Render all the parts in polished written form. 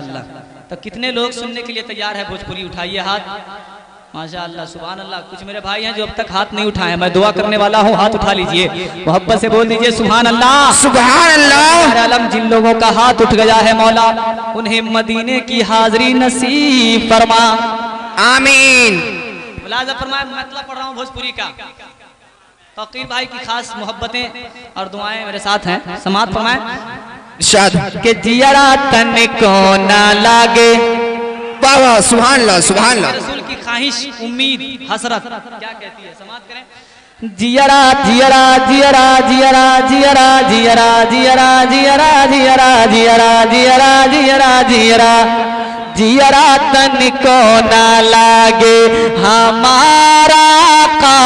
अल्लाह। तो कितने लोग सुनने के लिए तैयार है भोजपुरी? उठाइए हाथ। माशाअल्लाह, सुभान अल्लाह। कुछ मेरे भाई हैं जो अब तक हाथ नहीं उठाए, मैं दुआ करने वाला हूँ, हाथ उठा लीजिए, मोहब्बत से बोल दीजिए सुभान अल्लाह, सुभान अल्लाह। आलम जिन लोगों का हाथ उठ गया है मौला, उन्हें मदीने की हाजिरी नसीब फरमा, आमीन। मुलाजा फरमाए। मतलब पढ़ रहा हूँ भोजपुरी का। तौकीर भाई की खास मोहब्बतें और दुआएं मेरे साथ हैं, समात फरमाए के जियरा तन को ना लागे, वाह सुभान अल्लाह, सुभान अल्लाह। रसूल की ख्वाहिश, उम्मीद, हसरत क्या कहती है? समात करें। जियरा जियरा जियरा जियरा जियरा जियरा जियरा जियरा जियरा जियरा जियरा जियरा जियरा जियरा तन को ना लागे हमारा का,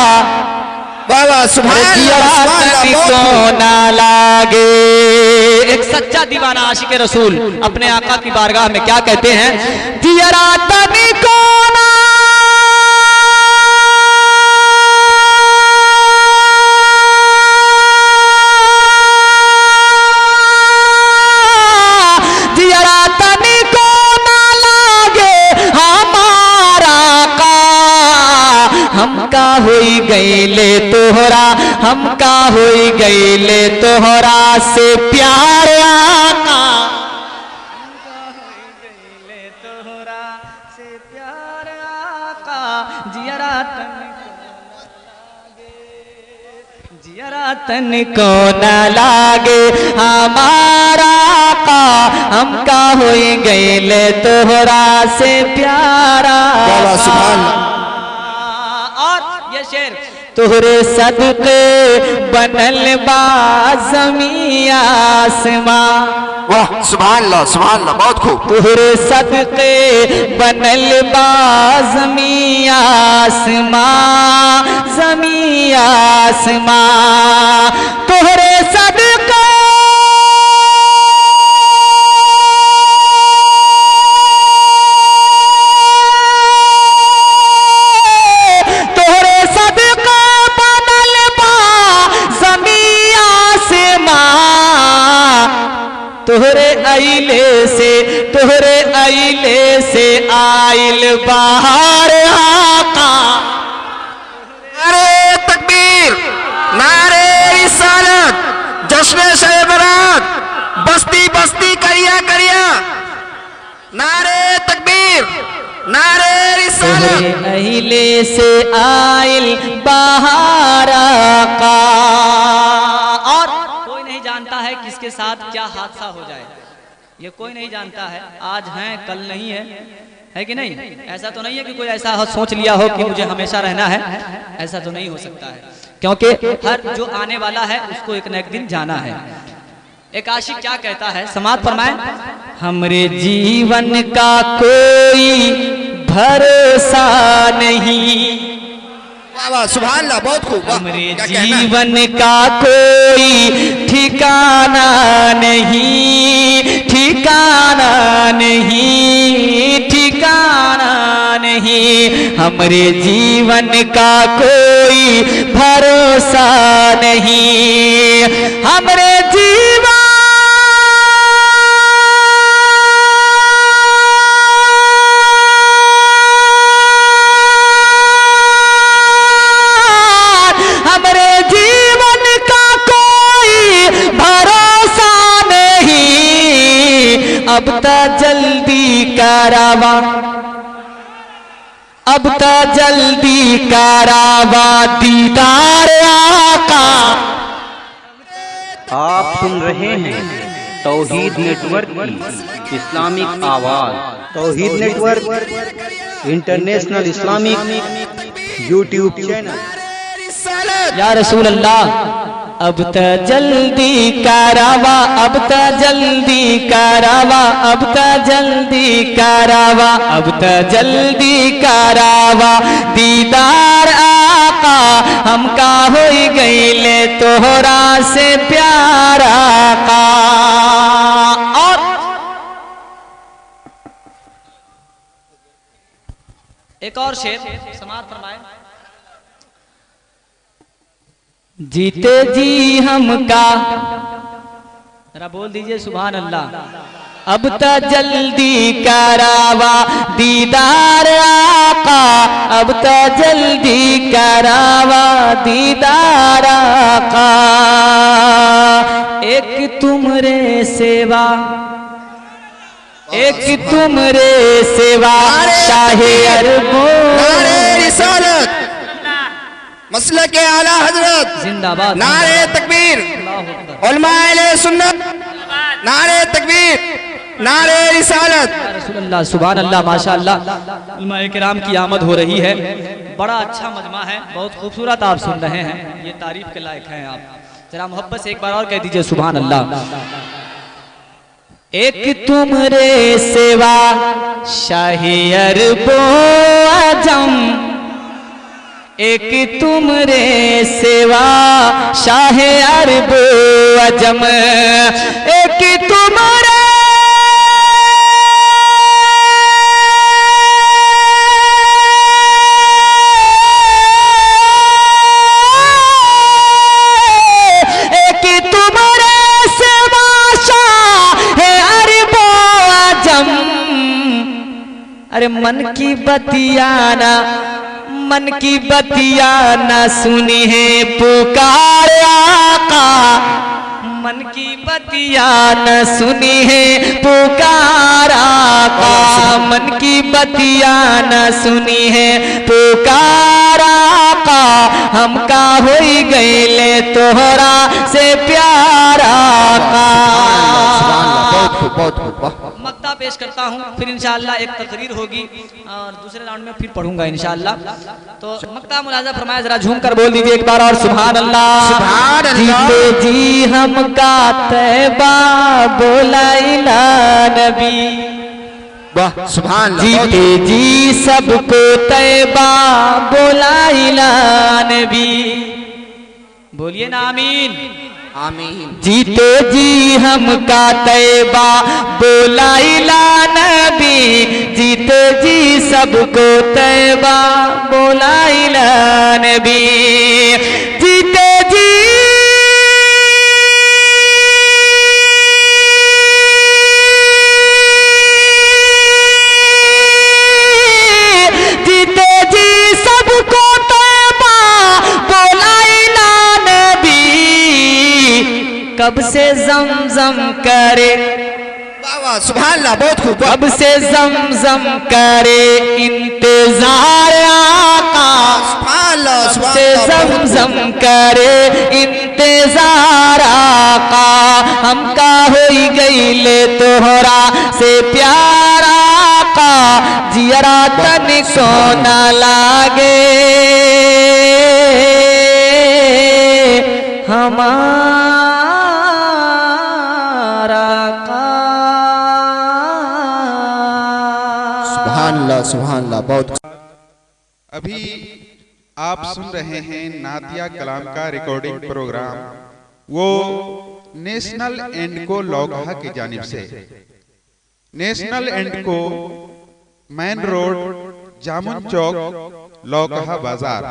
वाह सुभान अल्लाह, तन को ना लागे। एक सच्चा दीवाना आशिक रसूल अपने आका की बारगाह में क्या कहते हैं? जियरा तन को ना हमका होई गईले तोहरा, हमका होई गईले तोहरा से प्यार आका, हमका होई गईले तोहरा से प्यार आका। जियरा तन को ना लागे, जियरा तन को ना लागे हमारा आका, हमका होई गईले तोहरा से प्यारा। शेर तोहरे सदके बनल बा ज़मीं आसमां, वाह सुभान अल्लाह, सुभान अल्लाह, बहुत खूब। तोहरे सदके बनल बा ज़मीं आसमां, ज़मीं आसमां, तोहरे सदके तोहरे आइले से, तोहरे आइले से आइल बाहर आका। नारे तकबीर, नारे रिसालत, जश्न शब बरात, बस्ती बस्ती करिया करिया, नारे तकबीर, नारे रिसालत। तोहरे आइले से आइल बाहर आका। और कोई नहीं जानता है किसके साथ क्या हादसा हो जाए, ये कोई नहीं जानता है। आज हैं कल नहीं है कि नहीं? ऐसा तो नहीं है कि कोई ऐसा सोच लिया हो कि मुझे हमेशा रहना है, ऐसा तो नहीं हो सकता है, क्योंकि हर जो आने वाला है उसको एक न एक दिन जाना है। एक आशिक क्या कहता है? समात फरमाए। हमरे जीवन का कोई भरोसा नहीं, वाह सुभान अल्लाह, बहुत खूब। हमरे जीवन का कोई ठिकाना नहीं, ठिकाना नहीं, ठिकाना नहीं, हमरे जीवन का कोई भरोसा नहीं, हमरे जीवन अब ता जल्दी करावा, अब ता जल्दी करावा दीदार आका। आप सुन रहे हैं तौहीद नेटवर्क की इस्लामिक आवाज़। Tauheed network international Islamic YouTube channel. या रसूल अल्लाह, अब त जल्दी करावा, अब त जल्दी करावा, अब त जल्दी करावा, अब त जल्दी करावा दीदार आका, हमका होई गईले तोहरा से प्यार आका। और एक और शेर समात फरमाए। जीते जी हमका, जरा बोल दीजिए सुभान अल्लाह। अब तो जल्दी करावा दीदार आका, अब तो जल्दी करावा दीदार आका। एक तुमरे सेवा, एक तुमरे सेवा शाहे अरबों, नारे रिसालत मसलक के आला हजरत जिंदाबाद, नारे तकबीर, उलमाए अहले सुन्नत, नारे तकबीर, नारे रिसालत। रसूलुल्लाह, सुभान अल्लाह, माशाअल्लाह। उलमाए किराम की आमद हो रही है। बड़ा अच्छा मजमा है, बहुत खूबसूरत आप सुन रहे हैं, ये तारीफ के लायक हैं आप। जरा मोहब्बत से एक बार और कह दीजिए सुभान अल्लाह। एक तुमरे सेवा शाही अरबो आजम, एक तुमरे सेवा शाहे अरबो अजम, एक तुमरे अरे मन की बतियाना, मन की बतियाना सुनी है पुकार आका, मन की बतियाना सुनी है पुकार आका, मन की बतियाना सुनी है पुकार आका। हम का होई गईले तोहरा से प्यारा का। बहुत खूब। मक्ता पेश करता हूँ, फिर इंशाअल्लाह एक तकरीर होगी और दूसरे राउंड में फिर पढ़ूंगा इंशाअल्लाह। तो मक्ता मुलाजा फरमाया, जरा झूम कर बोल दीजिए एक बार और सुभान अल्लाह। सुभान अल्लाह। जीते जी हम का तैबा बोला इला नबी, वाह सुभान अल्लाह। जीते जी सबको तैबा बोला इला नबी, बोलिए ना आमीन। आमीन। जीते जी हम का तैबा बोला इला नबी, जीते जी सबको तैबा बोला इला नबी, जीते जी जीते जी सबको तैबा बोला इला नबी। कब से जमजम करे, वाह सुभान अल्लाह, बहुत खूब। कब से जमजम करे इंतजार आका, सुभान अल्लाह, कब से जमजम करे इंतजार आका। हम का होई गईले तोहरा से प्यारा का, जियरा तनिको ना लागे हमारा का। सुभान अल्लाह, सुभान अल्लाह, बहुत। अभी आप सुन रहे हैं नातिया कलाम का रिकॉर्डिंग प्रोग्राम, वो नेशनल एंड को लौकहा की जानिब से। नेशनल एंड को मेन रोड, जामुन चौक, लौकहा बाजार।